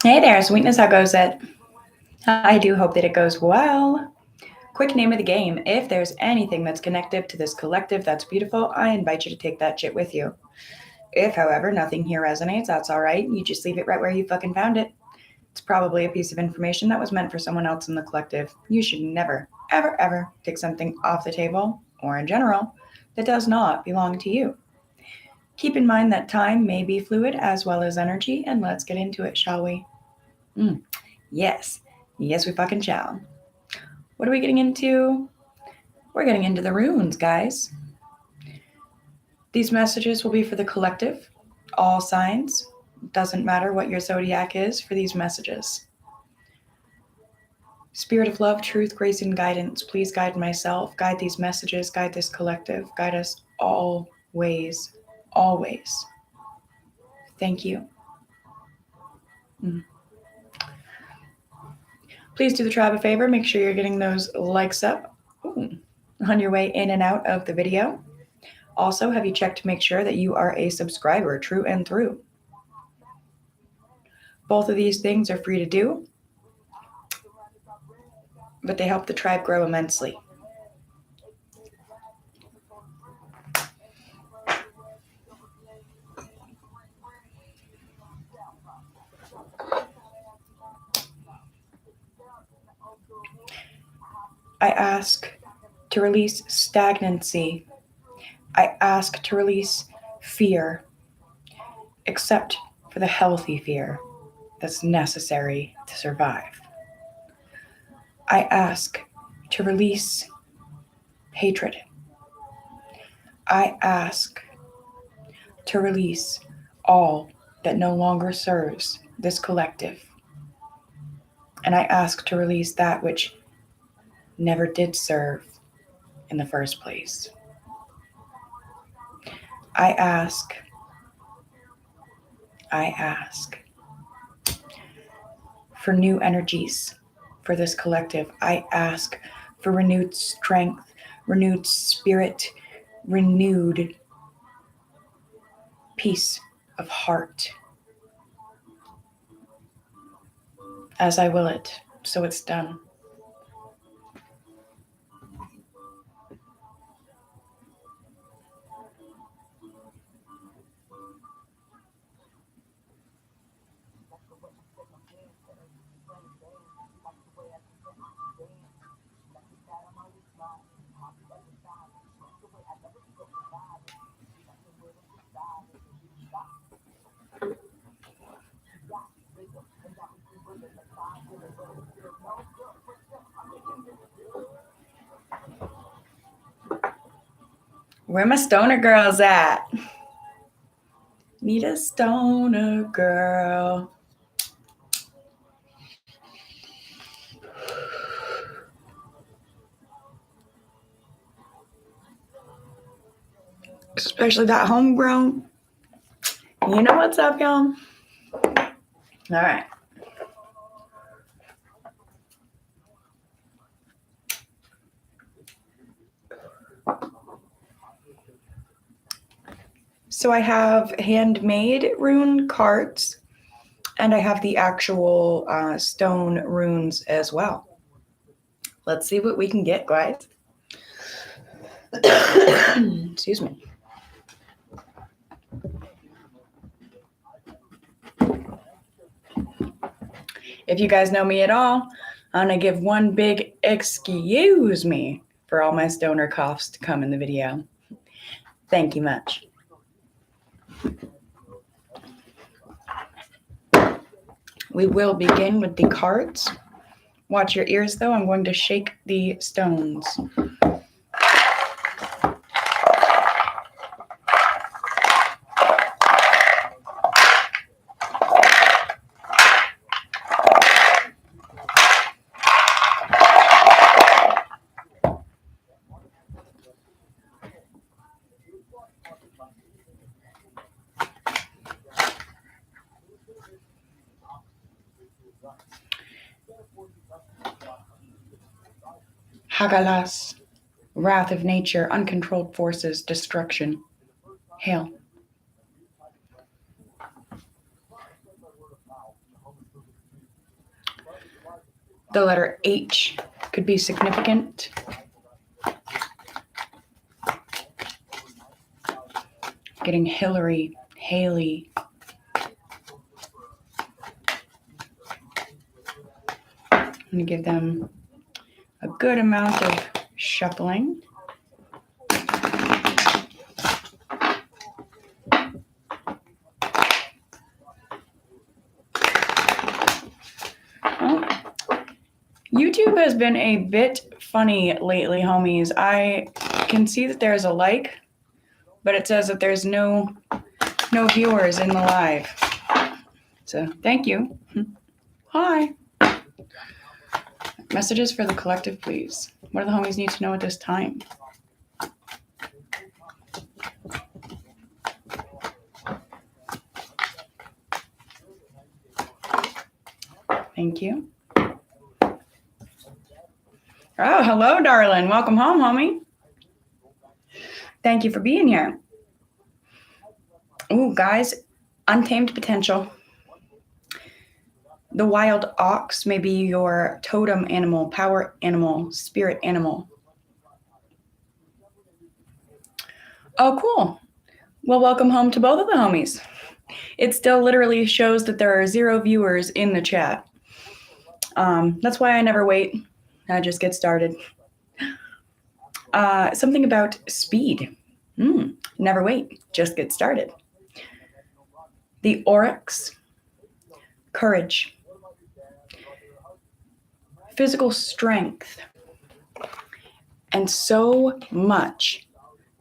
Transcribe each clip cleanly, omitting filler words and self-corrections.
Hey there, sweetness, how goes it? I do hope that it goes well. Quick name of the game. If there's anything that's connective to this collective that's beautiful, I invite you to take that shit with you. If, however, nothing here resonates, that's all right. You just leave it right where you fucking found it. It's probably a piece of information that was meant for someone else in the collective. You should never, ever, ever take something off the table, or in general, that does not belong to you. Keep in mind that time may be fluid as well as energy, and let's get into it, shall we? Yes. Yes, we fucking shall. What are we getting into? We're getting into the runes, guys. These messages will be for the collective, all signs. Doesn't matter what your zodiac is for these messages. Spirit of love, truth, grace, and guidance, please guide myself, guide these messages, guide this collective, guide us always, always. Thank you. Please do the tribe a favor. Make sure you're getting those likes up on your way in and out of the video. Also, have you checked to make sure that you are a subscriber, true and through? Both of these things are free to do, but they help the tribe grow immensely. I ask to release stagnancy. I ask to release fear, except for the healthy fear that's necessary to survive. I ask to release hatred. I ask to release all that no longer serves this collective. And I ask to release that which never did serve in the first place. I ask for new energies for this collective. I ask for renewed strength, renewed spirit, renewed peace of heart. As I will it, so it's done. Where my stoner girls at? Need a stoner girl. Especially that homegrown. You know what's up, y'all? All right. So I have handmade rune cards, and I have the actual stone runes as well. Let's see what we can get, guys. Excuse me. If you guys know me at all, I'm going to give one big excuse me for all my stoner coughs to come in the video. Thank you much. We will begin with the cards. Watch your ears, though. I'm going to shake the stones. Hagalas, wrath of nature, uncontrolled forces, destruction. Hail. The letter H could be significant. Getting Hillary, Haley. I'm going to give them a good amount of shuffling. YouTube has been a bit funny lately, homies. I can see that there's a like, but it says that there's no viewers in the live. So thank you. Hi. Messages for the collective, please. What do the homies need to know at this time? Thank you. Oh, hello, darling. Welcome home, homie. Thank you for being here. Ooh, guys, untamed potential. The wild ox may be your totem animal, power animal, spirit animal. Oh, cool. Well, welcome home to both of the homies. It still literally shows that there are 0 viewers in the chat. That's why I never wait. I just get started. Something about speed. Never wait. Just get started. The oryx. Courage. Physical strength. And so much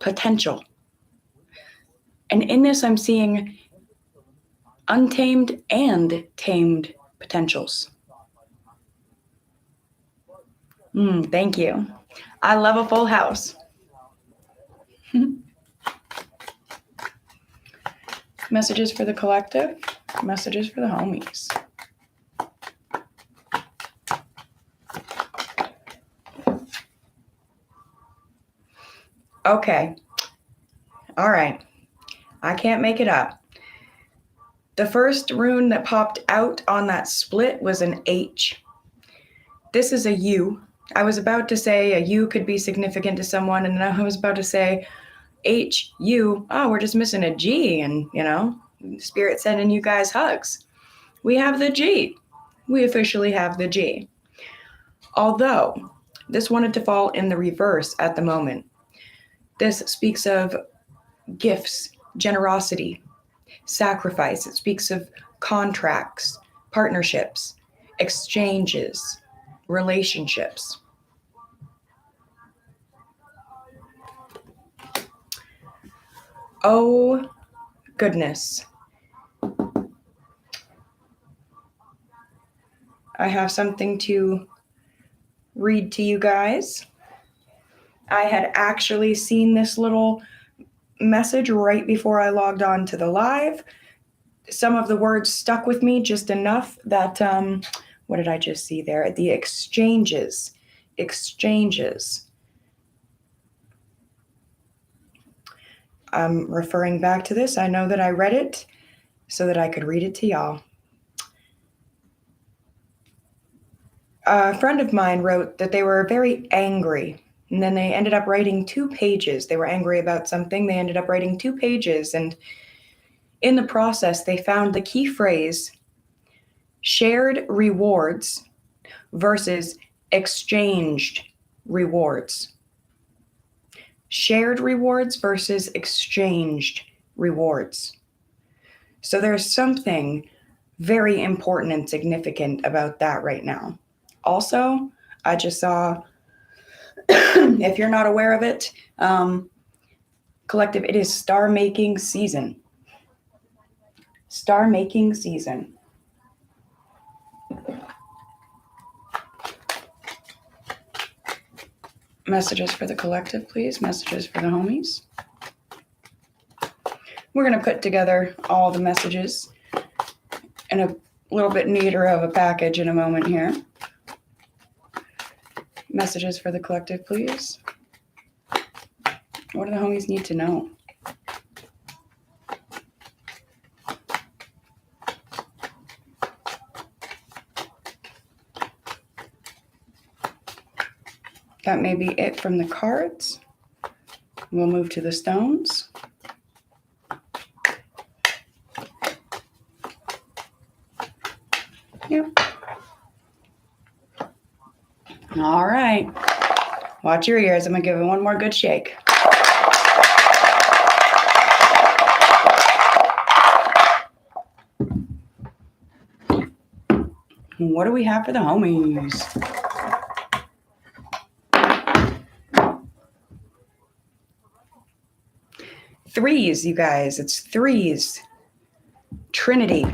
potential. And in this, I'm seeing untamed and tamed potentials. Thank you. I love a full house. Messages for the collective. Messages for the homies. Okay. All right. I can't make it up. The first rune that popped out on that split was an H. This is a U. I was about to say a U could be significant to someone, and then I was about to say H, U. Oh, we're just missing a G, and, Spirit sending you guys hugs. We have the G. We officially have the G. Although this wanted to fall in the reverse at the moment. This speaks of gifts, generosity, sacrifice. It speaks of contracts, partnerships, exchanges, relationships. Oh, goodness. I have something to read to you guys. I had actually seen this little message right before I logged on to the live. Some of the words stuck with me just enough that, what did I just see there? The exchanges. I'm referring back to this. I know that I read it so that I could read it to y'all. A friend of mine wrote that they were very angry, and then they ended up writing 2 pages. They were angry about something. They ended up writing 2 pages, and in the process, they found the key phrase, shared rewards versus exchanged rewards. Shared rewards versus exchanged rewards. So there's something very important and significant about that right now. Also, I just saw, if you're not aware of it, collective, it is star making season. Star making season. Messages for the collective, please. Messages for the homies. We're going to put together all the messages in a little bit neater of a package in a moment here. Messages for the collective, please. What do the homies need to know? that may be it from the cards. We'll move to the stones. Yep. All right. Watch your ears. I'm going to give it one more good shake. What do we have for the homies? Threes, you guys. It's threes. Trinity.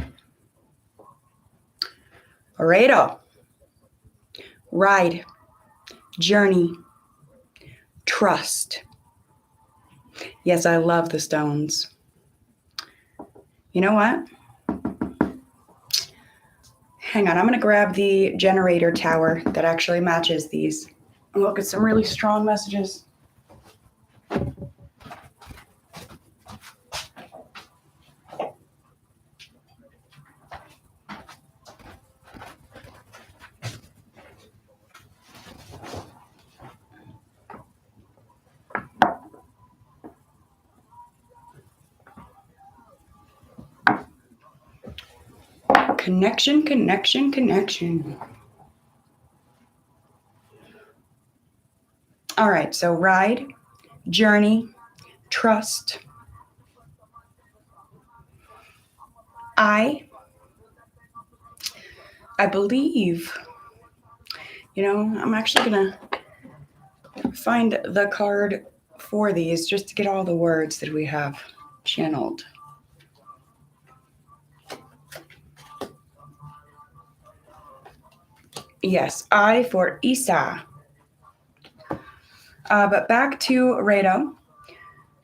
Pareto. Ride. Journey. Trust. Yes, I love the stones. You know what? Hang on, I'm going to grab the generator tower that actually matches these. And look at some really strong messages. Connection, connection, connection. All right, so ride, journey, trust. I believe, I'm actually going to find the card for these just to get all the words that we have channeled. Yes, I for Isa. But back to Rado.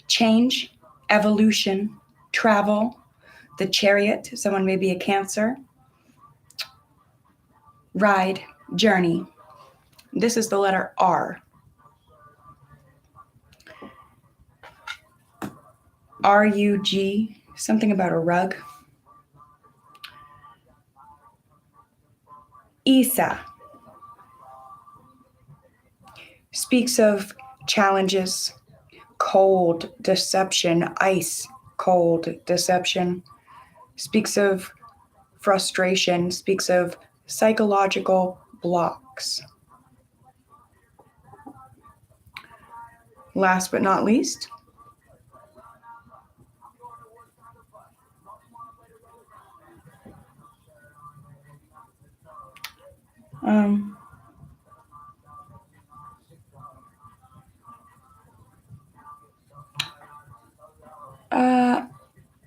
Change, evolution, travel, the Chariot. Someone may be a Cancer. Ride, journey. This is the letter R. R-U-G, something about a rug. Isa speaks of challenges, cold deception, ice cold deception, speaks of frustration, speaks of psychological blocks. Last but not least,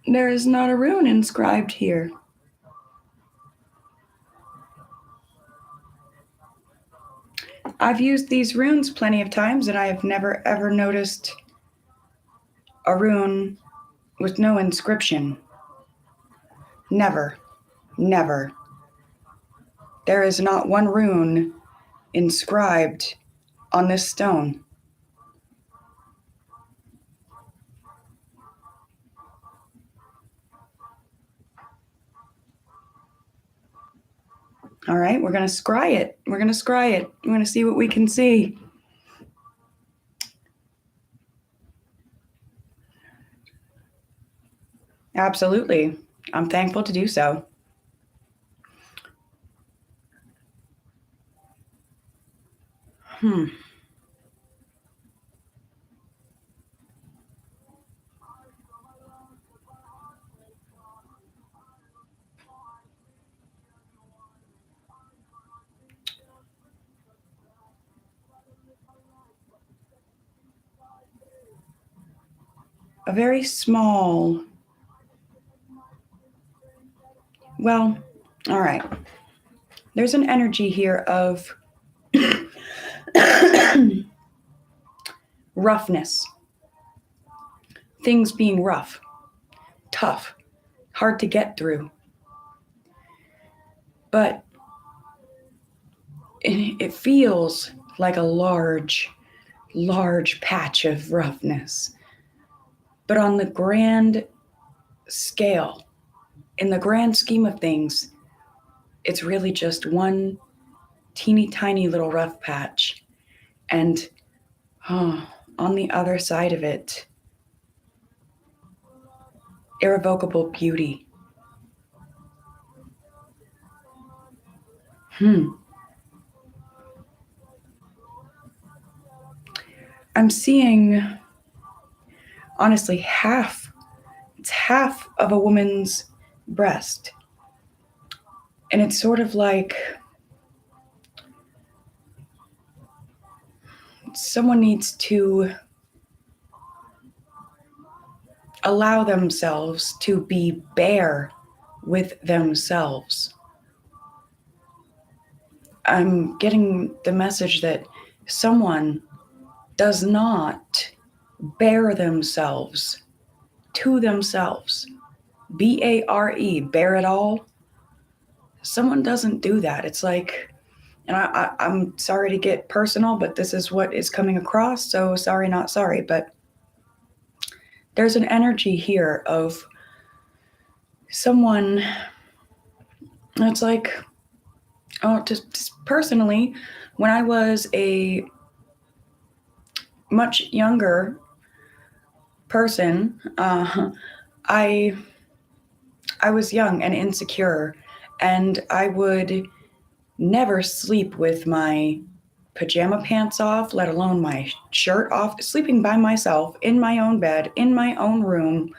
there is not a rune inscribed here. I've used these runes plenty of times, and I have never ever noticed a rune with no inscription. Never. Never. There is not one rune inscribed on this stone. All right, we're going to scry it. We're going to scry it. We're going to see what we can see. Absolutely. I'm thankful to do so. A very small, well, all right. There's an energy here of roughness. Things being rough, tough, hard to get through. But it feels like a large patch of roughness. But on the grand scale, in the grand scheme of things, it's really just one teeny tiny little rough patch. And on the other side of it, irrevocable beauty. I'm seeing, honestly, it's half of a woman's breast. And it's sort of like someone needs to allow themselves to be bare with themselves. I'm getting the message that someone does not bare themselves to themselves. BARE, bare it all. Someone doesn't do that. It's like, and I'm sorry to get personal, but this is what is coming across. So sorry, not sorry. But there's an energy here of someone. It's like, just personally, when I was a much younger person, I was young and insecure, and I would never sleep with my pajama pants off, let alone my shirt off, sleeping by myself in my own bed, in my own room,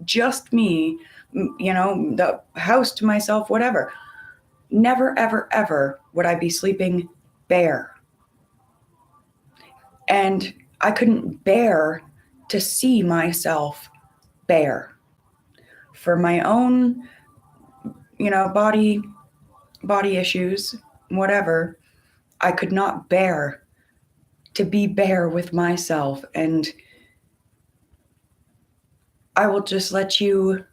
just me, the house to myself, whatever. Never, ever, ever would I be sleeping bare. And I couldn't bear to see myself bare. For my own, body issues, whatever, I could not bear to be bare with myself. And I will just let you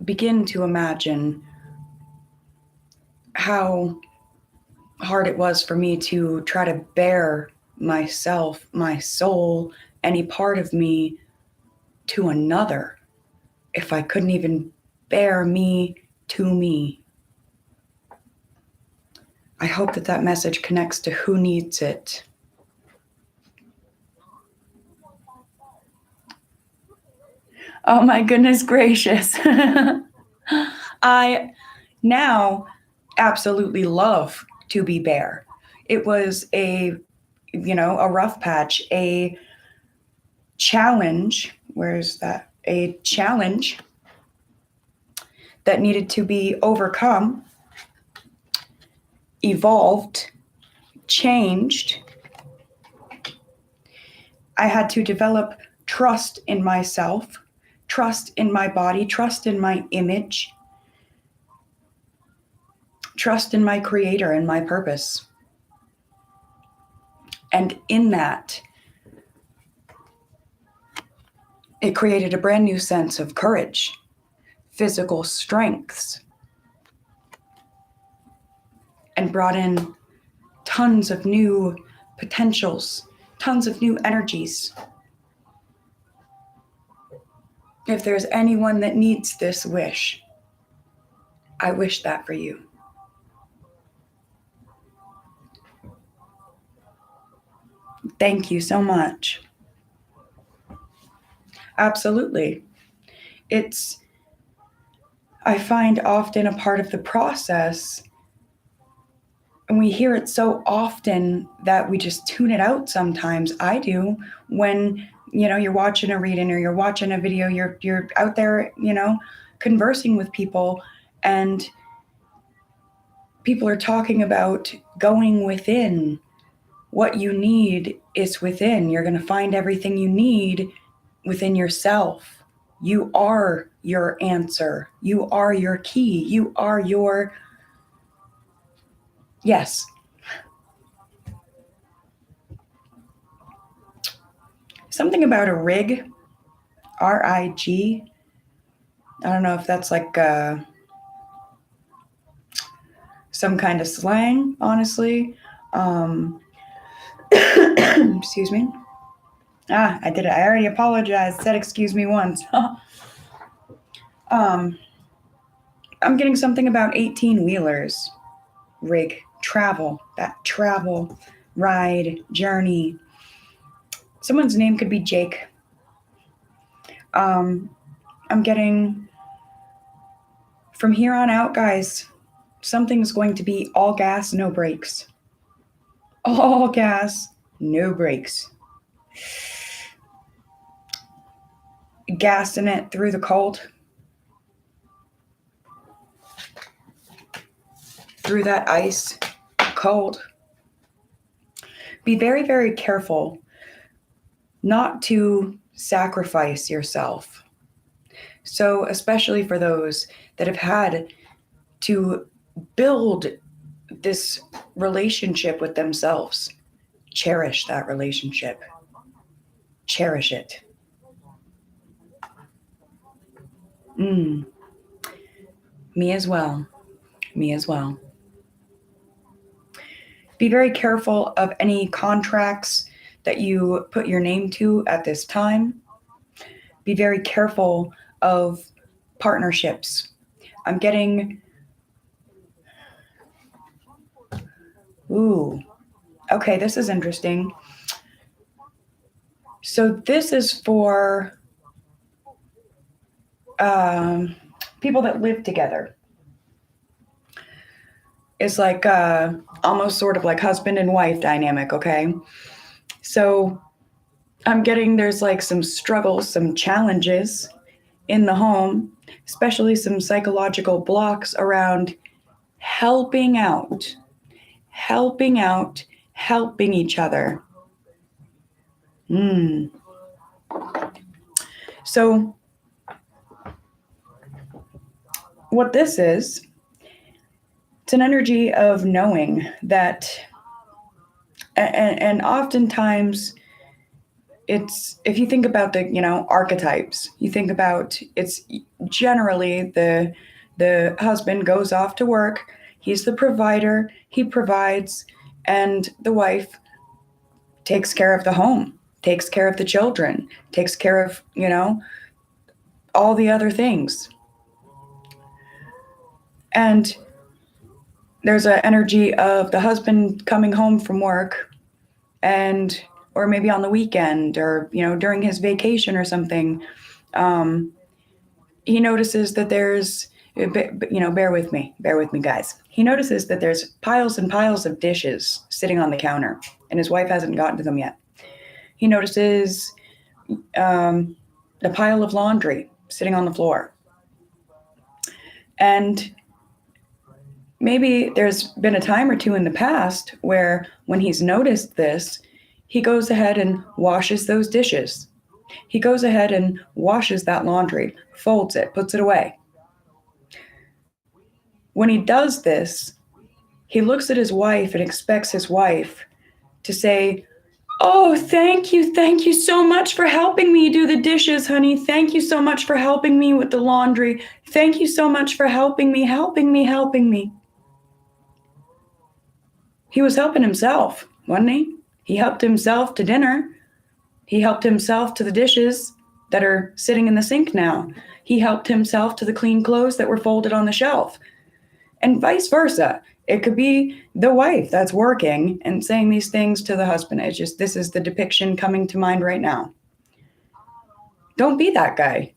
begin to imagine how hard it was for me to try to bear myself, my soul, any part of me to another if I couldn't even bear me to me. I hope that message connects to who needs it. Oh my goodness gracious. I now absolutely love to be bare. It was a rough patch, a challenge. Where's that? A challenge that needed to be overcome, evolved, changed. I had to develop trust in myself, trust in my body, trust in my image, trust in my creator and my purpose. And in that, it created a brand new sense of courage, physical strengths, and brought in tons of new potentials, tons of new energies. If there's anyone that needs this wish, I wish that for you. Thank you so much. Absolutely. I find often a part of the process, and we hear it so often that we just tune it out sometimes. I do, when you're watching a reading or you're watching a video, you're out there, conversing with people, and people are talking about going within. What you need is within. You're going to find everything you need within yourself. You are your answer. You are your key. You are your yes. Something about a rig, RIG. I don't know if that's like some kind of slang, honestly. Excuse me. I did it. I already apologized. Said excuse me once. I'm getting something about 18-wheelers, rig, travel, that travel, ride, journey. Someone's name could be Jake. I'm getting from here on out, guys, something's going to be all gas, no brakes. All gas, no brakes. Gassing it through the cold. Through that ice, cold. Be very, very careful not to sacrifice yourself. So, especially for those that have had to build this relationship with themselves, cherish that relationship. Cherish it. Me as well. Me as well. Be very careful of any contracts that you put your name to at this time. Be very careful of partnerships. I'm getting, okay, this is interesting. So this is for people that live together. It's like almost sort of like husband and wife dynamic, okay? So I'm getting there's like some struggles, some challenges in the home, especially some psychological blocks around helping out, helping each other. So what this is, it's an energy of knowing that, and oftentimes it's, if you think about the, archetypes, you think about it's generally the husband goes off to work, he's the provider, he provides, and the wife takes care of the home, takes care of the children, takes care of, all the other things. And there's an energy of the husband coming home from work and, or maybe on the weekend or, during his vacation or something, he notices that there's, bear with me guys. He notices that there's piles and piles of dishes sitting on the counter and his wife hasn't gotten to them yet. He notices the pile of laundry sitting on the floor. And maybe there's been a time or two in the past where when he's noticed this, he goes ahead and washes those dishes. He goes ahead and washes that laundry, folds it, puts it away. When he does this, he looks at his wife and expects his wife to say, "Oh, thank you so much for helping me do the dishes, honey. Thank you so much for helping me with the laundry. Thank you so much for helping me. He was helping himself, wasn't he? He helped himself to dinner. He helped himself to the dishes that are sitting in the sink now. He helped himself to the clean clothes that were folded on the shelf. And vice versa. It could be the wife that's working and saying these things to the husband. It's just, this is the depiction coming to mind right now. Don't be that guy.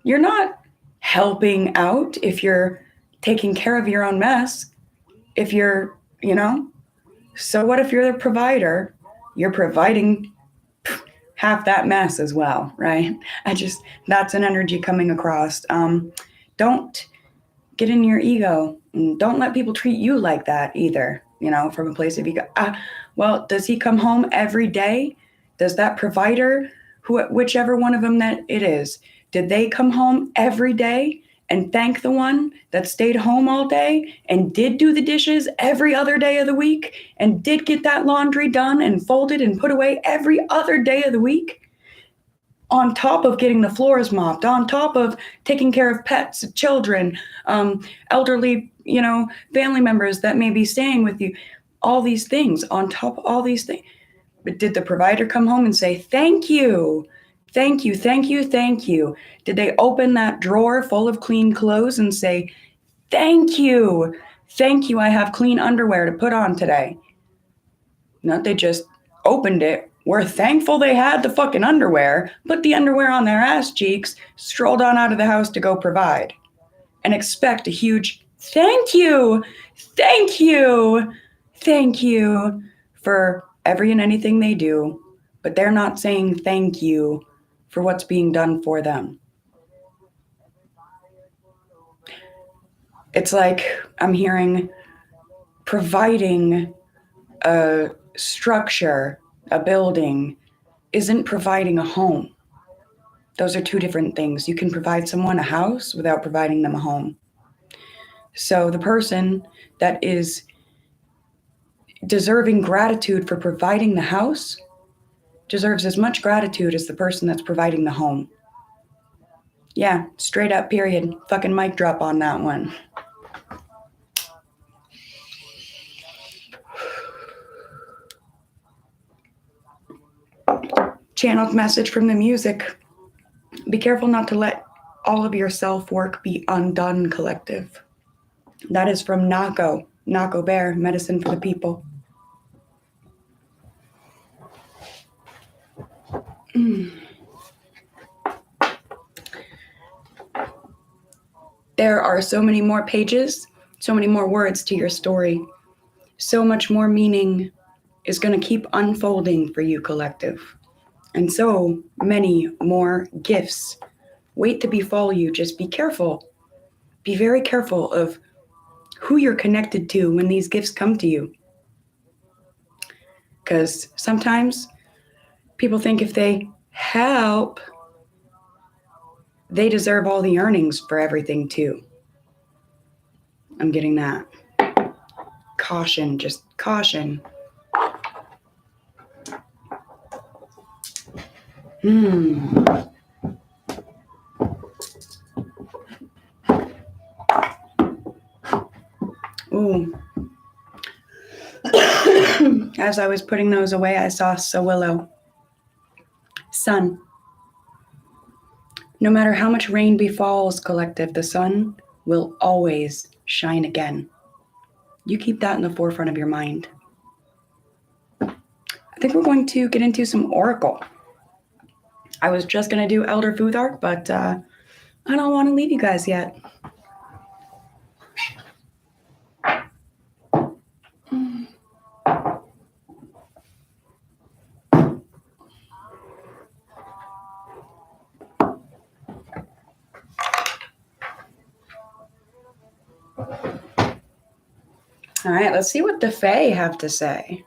You're not helping out if you're taking care of your own mess. If you're, so what if you're the provider? You're providing half that mess as well, right? That's an energy coming across. Don't get in your ego. Don't let people treat you like that either, from a place of ego. Well, does he come home every day? Does that provider, whichever one of them that it is, did they come home every day and thank the one that stayed home all day and did do the dishes every other day of the week and did get that laundry done and folded and put away every other day of the week? On top of getting the floors mopped, on top of taking care of pets, children, elderly, family members that may be staying with you, all these things, on top of all these things. But did the provider come home and say, thank you? Did they open that drawer full of clean clothes and say, thank you, I have clean underwear to put on today? No, they just opened it, were thankful they had the fucking underwear, put the underwear on their ass cheeks, strolled on out of the house to go provide, and expect a huge thank you, thank you, thank you for every and anything they do, but they're not saying thank you for what's being done for them. It's like I'm hearing providing a structure, a building, isn't providing a home. Those are two different things. You can provide someone a house without providing them a home. So the person that is deserving gratitude for providing the house deserves as much gratitude as the person that's providing the home. Yeah, straight up, period. Fucking mic drop on that one. Channeled message from the music. Be careful not to let all of your self-work be undone, collective. That is from Nako Bear, Medicine for the People. There are so many more pages, so many more words to your story. So much more meaning is going to keep unfolding for you, collective. And so many more gifts wait to befall you. Just be careful. Be very careful of who you're connected to when these gifts come to you. Because sometimes people think if they help, they deserve all the earnings for everything too. I'm getting that. Caution, just caution. Ooh. As I was putting those away, I saw Sawillow. Sun. No matter how much rain befalls, collective, the sun will always shine again. You keep that in the forefront of your mind. I think we're going to get into some Oracle. I was just going to do Elder Futhark, but I don't want to leave you guys yet. All right, let's see what the Fae have to say.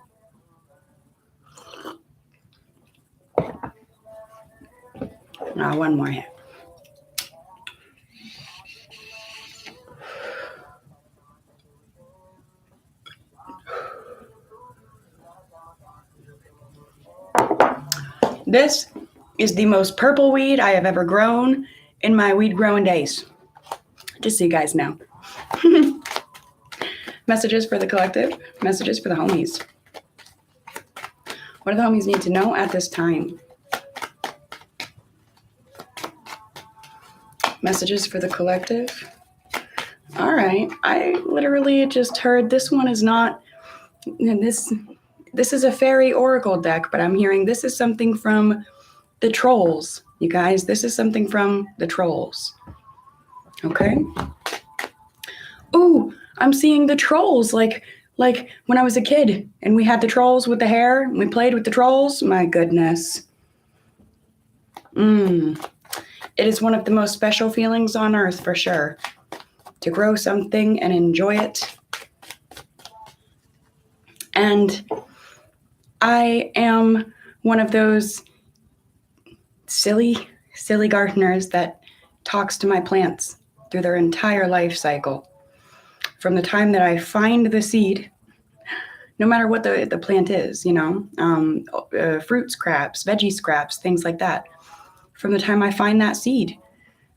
One more here. This is the most purple weed I have ever grown in my weed growing days. Just so you guys know. Messages for the collective, messages for the homies. What do the homies need to know at this time? Messages for the collective. All right, I literally just heard this one is not, this is a fairy oracle deck, but I'm hearing this is something from the trolls, you guys. This is something from the trolls. Okay. Ooh, I'm seeing the trolls like when I was a kid and we had the trolls with the hair and we played with the trolls. My goodness. It is one of the most special feelings on earth for sure. To grow something and enjoy it. And I am one of those silly gardeners that talks to my plants through their entire life cycle. From the time that I find the seed, no matter what the plant is, fruit scraps, veggie scraps, things like that. From the time I find that seed,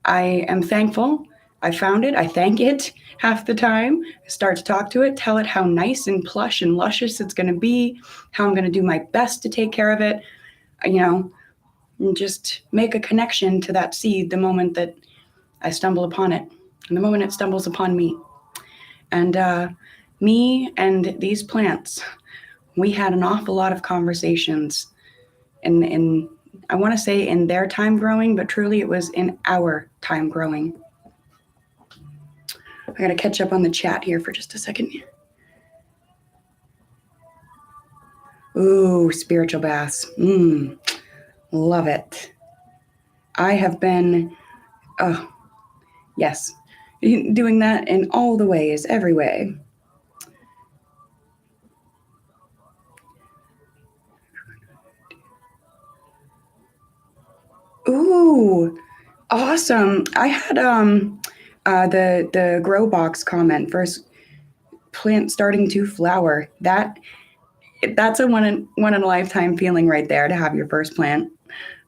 I am thankful. I found it. I thank it half the time. I start to talk to it, tell it how nice and plush and luscious it's going to be, how I'm going to do my best to take care of it, and just make a connection to that seed the moment that I stumble upon it, and the moment it stumbles upon me. And me and these plants, we had an awful lot of conversations in I want to say in their time growing, but truly it was in our time growing. I gotta catch up on the chat here for just a second. Ooh, spiritual baths. Love it. I have been, oh, yes, doing that in all the ways, every way. Ooh, awesome. I had the grow box comment, first plant starting to flower. That's a one in a lifetime feeling right there, to have your first plant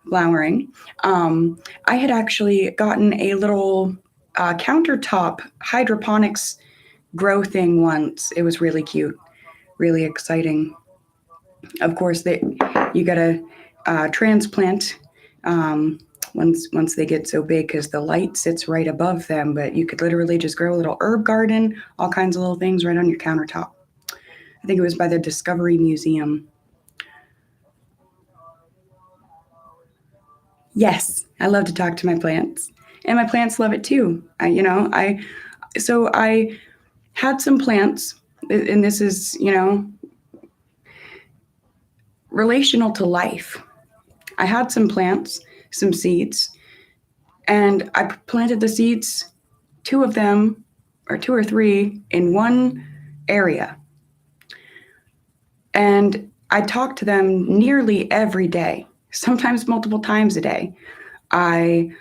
flowering. I had actually gotten a little countertop hydroponics grow thing once. It was really cute, really exciting. Of course, you gotta transplant once they get so big, because the light sits right above them. But you could literally just grow a little herb garden, all kinds of little things right on your countertop. I think it was by the Discovery Museum. Yes, I love to talk to my plants, and my plants love it too. I had some plants, and this is, relational to life. I had some plants, some seeds, and I planted the seeds, two of them, or two or three, in one area. And I talked to them nearly every day, sometimes multiple times a day. I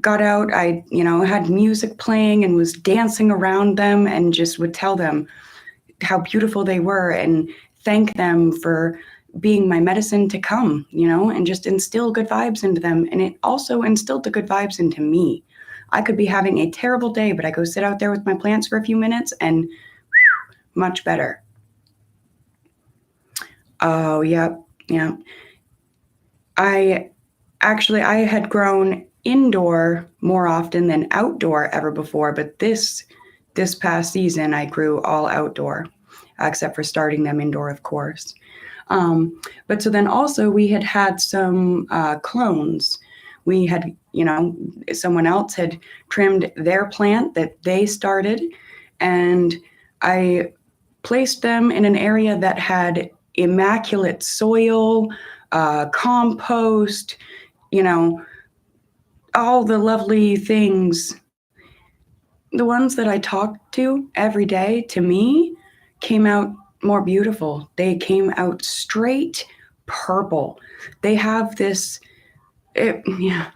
got out, I had music playing and was dancing around them, and just would tell them how beautiful they were and thank them for being my medicine to come, and just instill good vibes into them. And it also instilled the good vibes into me. I could be having a terrible day, but I go sit out there with my plants for a few minutes and much better. Oh, yeah. I had grown indoor more often than outdoor ever before, but this past season I grew all outdoor, except for starting them indoor, of course. But so then also we had some clones. We had, someone else had trimmed their plant that they started, and I placed them in an area that had immaculate soil, compost, all the lovely things. The ones that I talked to every day, to me, came out more beautiful. They came out straight purple. They have this, they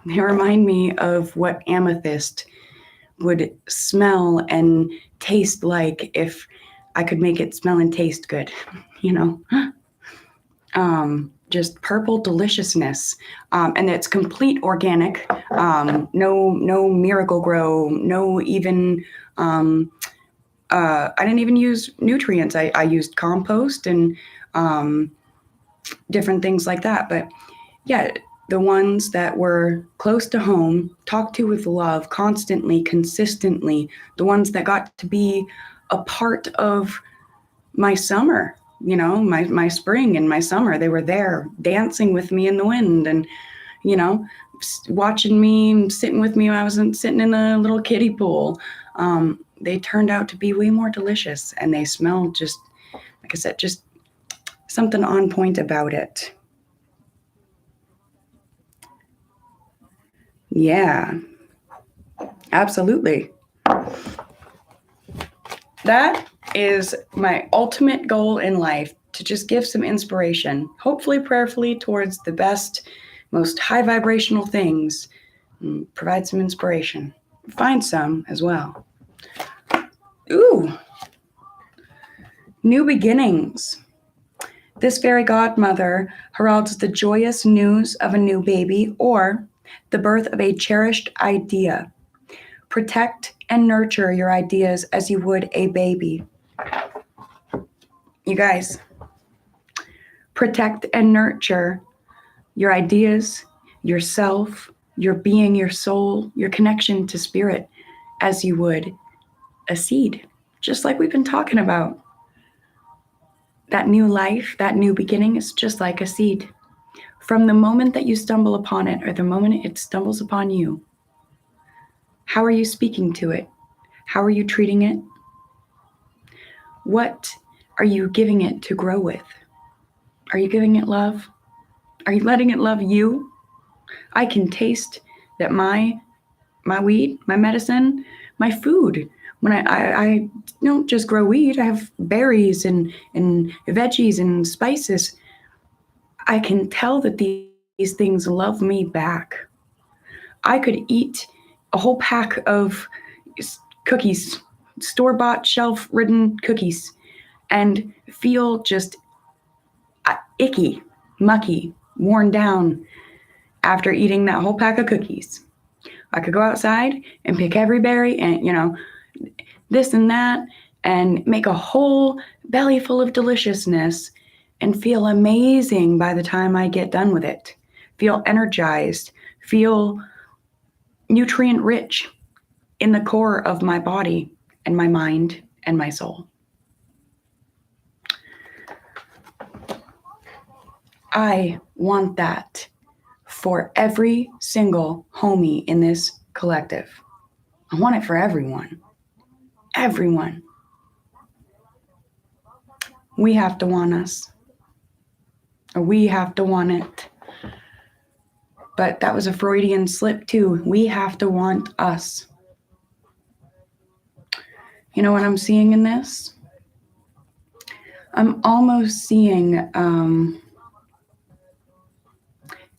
remind me of what amethyst would smell and taste like if I could make it smell and taste good, just purple deliciousness. And it's complete organic, no Miracle Grow, no even, I didn't even use nutrients. I used compost and different things like that. But yeah, the ones that were close to home, talked to with love, constantly, consistently, the ones that got to be a part of my summer, my spring and my summer. They were there dancing with me in the wind, and, watching me, sitting with me when I was sitting in the little kiddie pool. They turned out to be way more delicious, and they smelled just, like I said, just something on point about it. Yeah, absolutely. That is my ultimate goal in life, to just give some inspiration, hopefully prayerfully, towards the best, most high vibrational things, and provide some inspiration. Find some as well. Ooh, new beginnings. This fairy godmother heralds the joyous news of a new baby or the birth of a cherished idea. Protect and nurture your ideas as you would a baby. You guys, protect and nurture your ideas, yourself, your being, your soul, your connection to spirit, as you would a seed, just like we've been talking about. That new life, that new beginning is just like a seed. From the moment that you stumble upon it or the moment it stumbles upon you, how are you speaking to it? How are you treating it? What are you giving it to grow with? Are you giving it love? Are you letting it love you? I can taste that my weed, my medicine, my food. When I don't just grow weed, I have berries and veggies and spices. I can tell that these things love me back. I could eat a whole pack of cookies, store-bought, shelf-ridden cookies, and feel just icky, mucky, worn down after eating that whole pack of cookies. I could go outside and pick every berry and, this and that, and make a whole belly full of deliciousness and feel amazing by the time I get done with it. Feel energized, feel nutrient rich in the core of my body and my mind and my soul. I want that for every single homie in this collective. I want it for everyone. Everyone. We have to want us. Or we have to want it. But that was a Freudian slip too. We have to want us. You know what I'm seeing in this? I'm almost seeing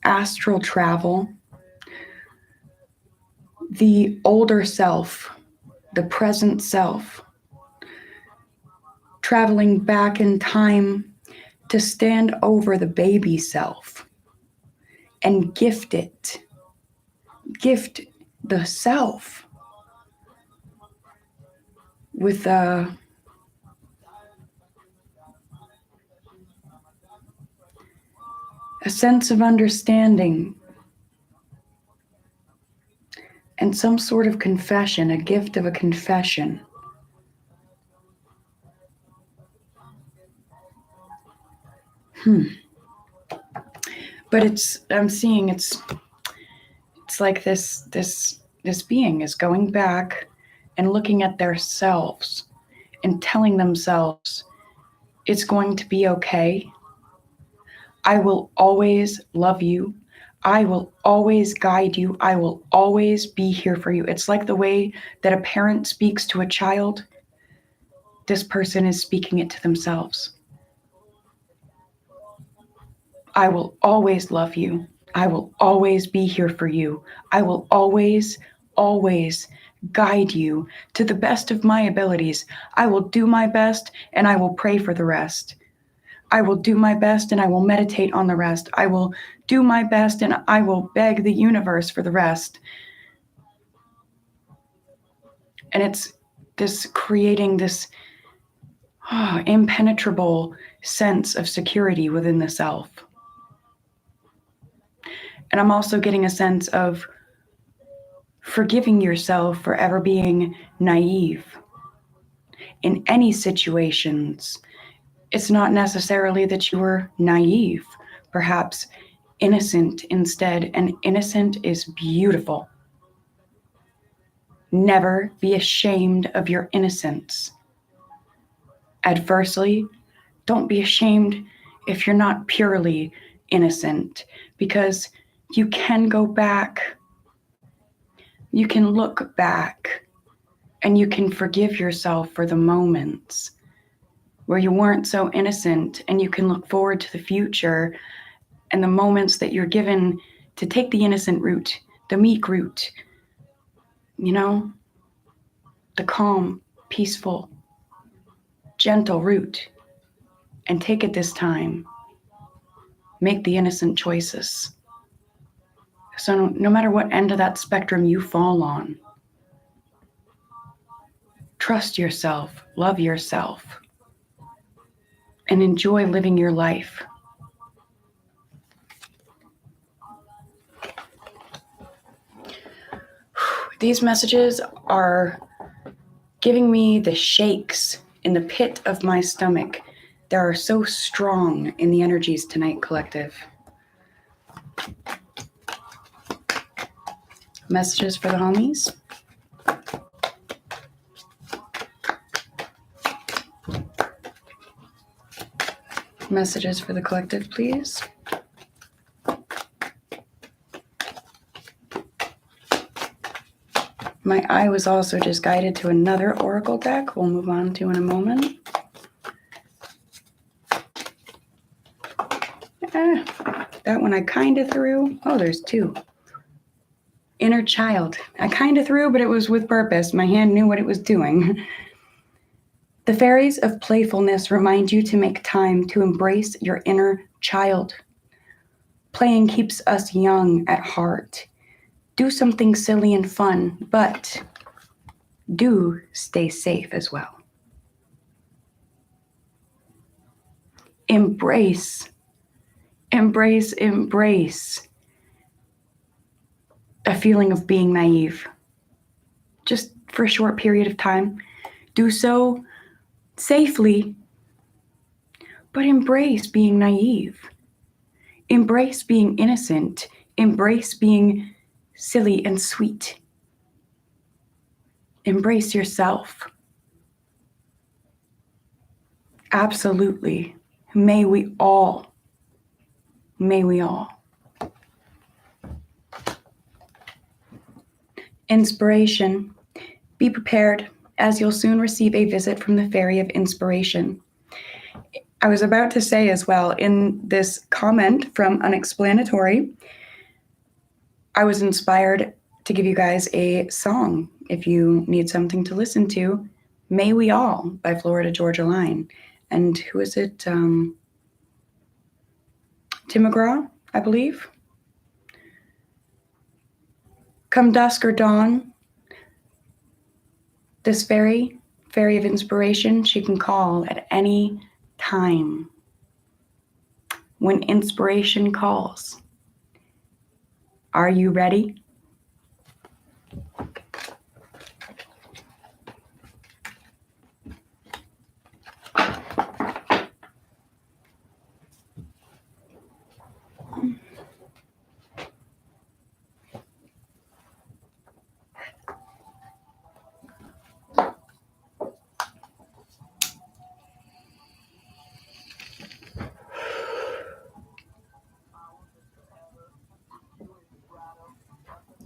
astral travel. The older self, the present self, traveling back in time to stand over the baby self and gift the self with a sense of understanding and some sort of confession, a gift of a confession. But I'm seeing it's like this being is going back and looking at their selves and telling themselves it's going to be okay. I will always love you. I will always guide you. I will always be here for you. It's like the way that a parent speaks to a child. This person is speaking it to themselves. I will always love you. I will always be here for you. I will always, always guide you to the best of my abilities. I will do my best and I will pray for the rest. I will do my best and I will meditate on the rest. I will do my best and I will beg the universe for the rest. And it's this creating this impenetrable sense of security within the self. And I'm also getting a sense of forgiving yourself for ever being naive in any situations. It's not necessarily that you were naive, perhaps innocent instead, and innocent is beautiful. Never be ashamed of your innocence. Adversely, don't be ashamed if you're not purely innocent, because you can go back. You can look back and you can forgive yourself for the moments where you weren't so innocent, and you can look forward to the future and the moments that you're given to take the innocent route, the meek route, the calm, peaceful, gentle route, and take it this time. Make the innocent choices. So no matter what end of that spectrum you fall on, trust yourself, love yourself, and enjoy living your life. These messages are giving me the shakes in the pit of my stomach. They are so strong in the energies tonight, collective. Messages for the homies. Messages for the collective, please. My eye was also just guided to another oracle deck we'll move on to in a moment. That one I kind of threw. Oh, there's two. Inner child. I kind of threw, but it was with purpose. My hand knew what it was doing. The fairies of playfulness remind you to make time to embrace your inner child. Playing keeps us young at heart. Do something silly and fun, but do stay safe as well. Embrace, embrace, embrace a feeling of being naive. Just for a short period of time. Do so safely, but embrace being naive. Embrace being innocent. Embrace being silly and sweet. Embrace yourself. Absolutely. May we all. May we all. Inspiration. Be prepared, as you'll soon receive a visit from the Fairy of Inspiration. I was about to say as well, in this comment from Unexplanatory, I was inspired to give you guys a song. If you need something to listen to, May We All by Florida Georgia Line. And who is it? Tim McGraw, I believe. Come dusk or dawn, this fairy of inspiration, she can call at any time. When inspiration calls, are you ready?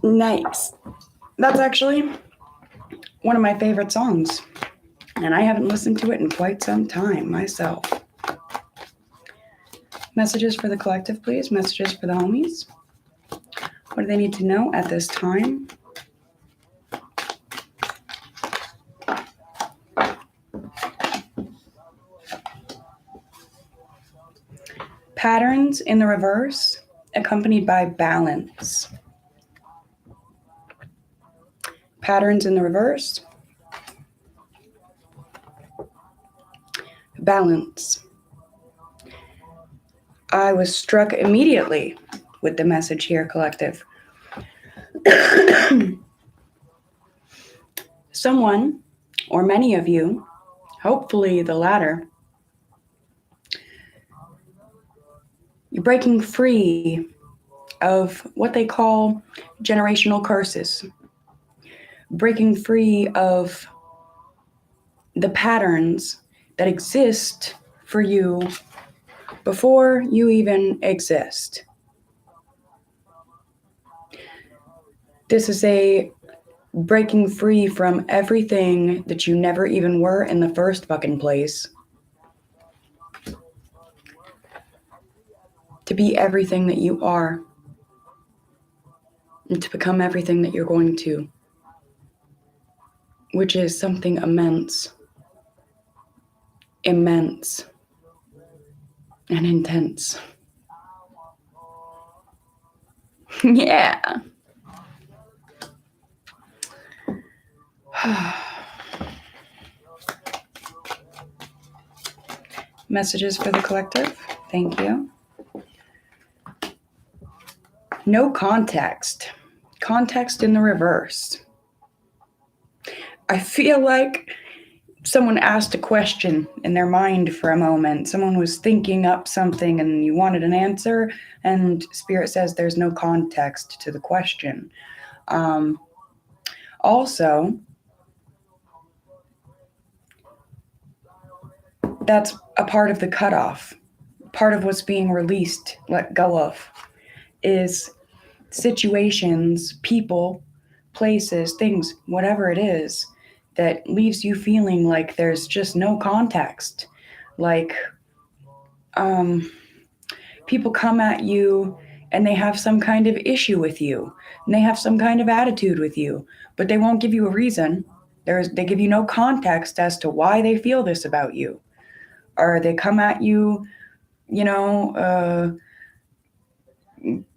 Nice. That's actually one of my favorite songs, and I haven't listened to it in quite some time myself. Messages for the collective, please. Messages for the homies. What do they need to know at this time? Patterns in the reverse, accompanied by balance. Patterns in the reverse. Balance. I was struck immediately with the message here, collective. Someone, or many of you, hopefully the latter, you're breaking free of what they call generational curses. Breaking free of the patterns that exist for you before you even exist. This is a breaking free from everything that you never even were in the first fucking place. To be everything that you are. And to become everything that you're going to. Which is something immense. Immense. And intense. Yeah. Messages for the collective. Thank you. No context. Context in the reverse. I feel like someone asked a question in their mind for a moment. Someone was thinking up something and you wanted an answer, and Spirit says there's no context to the question. Also, that's a part of the cutoff. Part of what's being released, let go of, is situations, people, places, things, whatever it is, that leaves you feeling like there's just no context. Like, people come at you and they have some kind of issue with you, and they have some kind of attitude with you, but they won't give you a reason. They give you no context as to why they feel this about you. Or they come at you,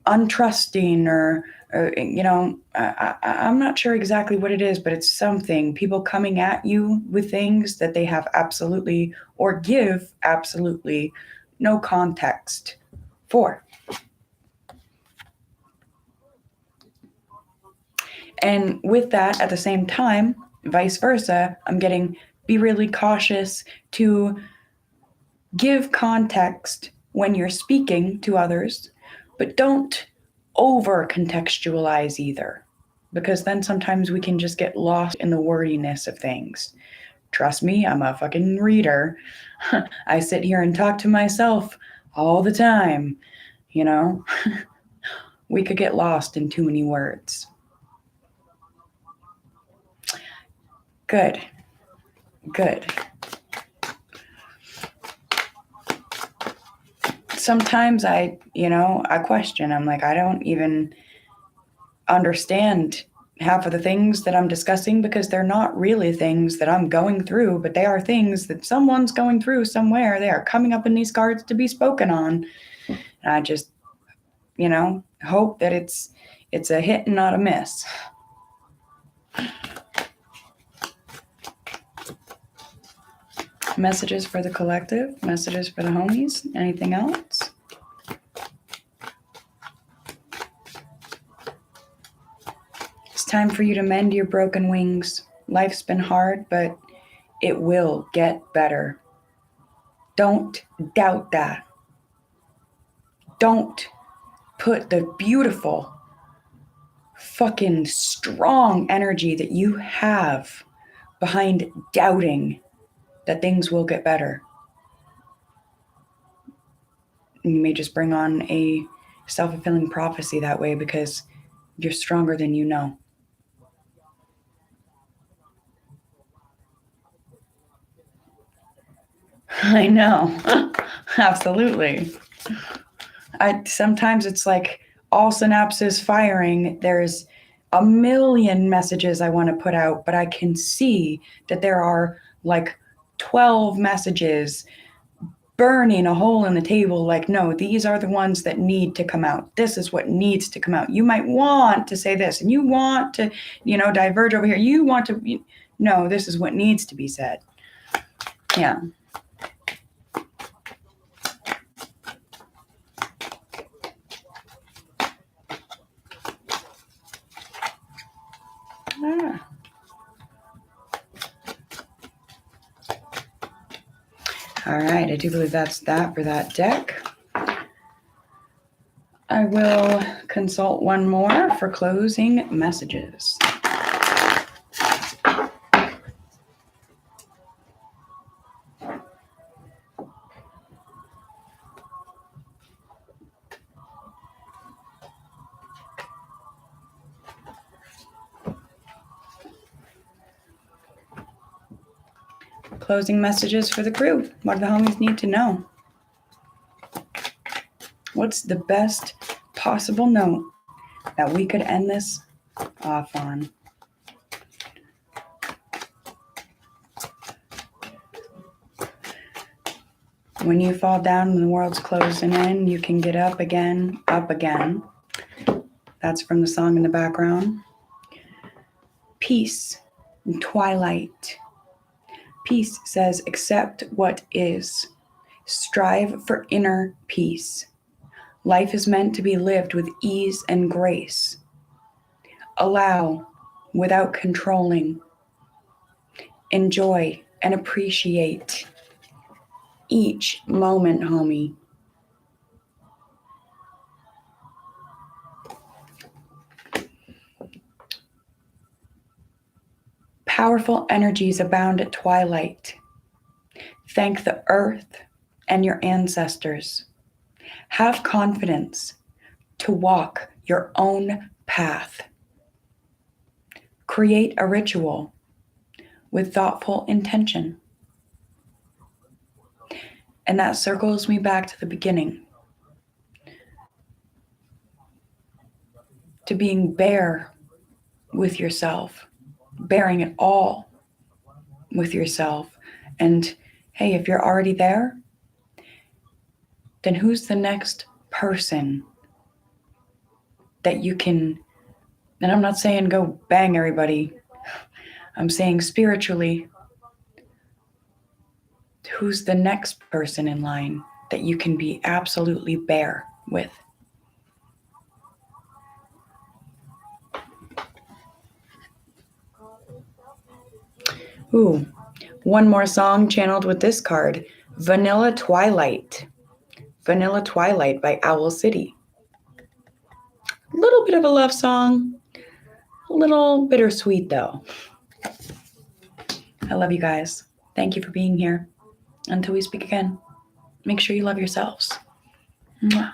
untrusting, or I'm not sure exactly what it is, but it's something. People coming at you with things that they have absolutely, or give absolutely, no context for. And with that, at the same time, vice versa, I'm getting, be really cautious to give context when you're speaking to others, but don't over contextualize either, because then sometimes we can just get lost in the wordiness of things. Trust me, I'm a fucking reader. I sit here and talk to myself all the time, we could get lost in too many words. Good. Sometimes I question. I'm like, I don't even understand half of the things that I'm discussing, because they're not really things that I'm going through, but they are things that someone's going through somewhere. They are coming up in these cards to be spoken on. And I just, hope that it's a hit and not a miss. Messages for the collective, messages for the homies, anything else? It's time for you to mend your broken wings. Life's been hard, but it will get better. Don't doubt that. Don't put the beautiful, fucking strong energy that you have behind doubting that things will get better. And you may just bring on a self-fulfilling prophecy that way, because you're stronger than you know. I know. Absolutely. Sometimes it's like all synapses firing. There's a million messages I want to put out, but I can see that there are like 12 messages burning a hole in the table. Like, no, these are the ones that need to come out. This is what needs to come out. You might want to say this, and you want to, diverge over here. You want to, no, this is what needs to be said. Yeah. All right, I do believe that's that for that deck. I will consult one more for closing messages. Closing messages for the crew. What do the homies need to know? What's the best possible note that we could end this off on? When you fall down and the world's closing in, you can get up again, up again. That's from the song in the background. Peace and twilight. Peace says, accept what is. Strive for inner peace. Life is meant to be lived with ease and grace. Allow without controlling. Enjoy and appreciate each moment, homie. Powerful energies abound at twilight. Thank the earth and your ancestors. Have confidence to walk your own path. Create a ritual with thoughtful intention. And that circles me back to the beginning, to being bare with yourself, bearing it all with yourself. And hey, if you're already there, then who's the next person that you can, and I'm not saying go bang everybody, I'm saying spiritually, who's the next person in line that you can be absolutely bare with? Ooh, one more song channeled with this card, Vanilla Twilight. Vanilla Twilight by Owl City. A little bit of a love song, a little bittersweet though. I love you guys. Thank you for being here. Until we speak again, make sure you love yourselves. Mwah.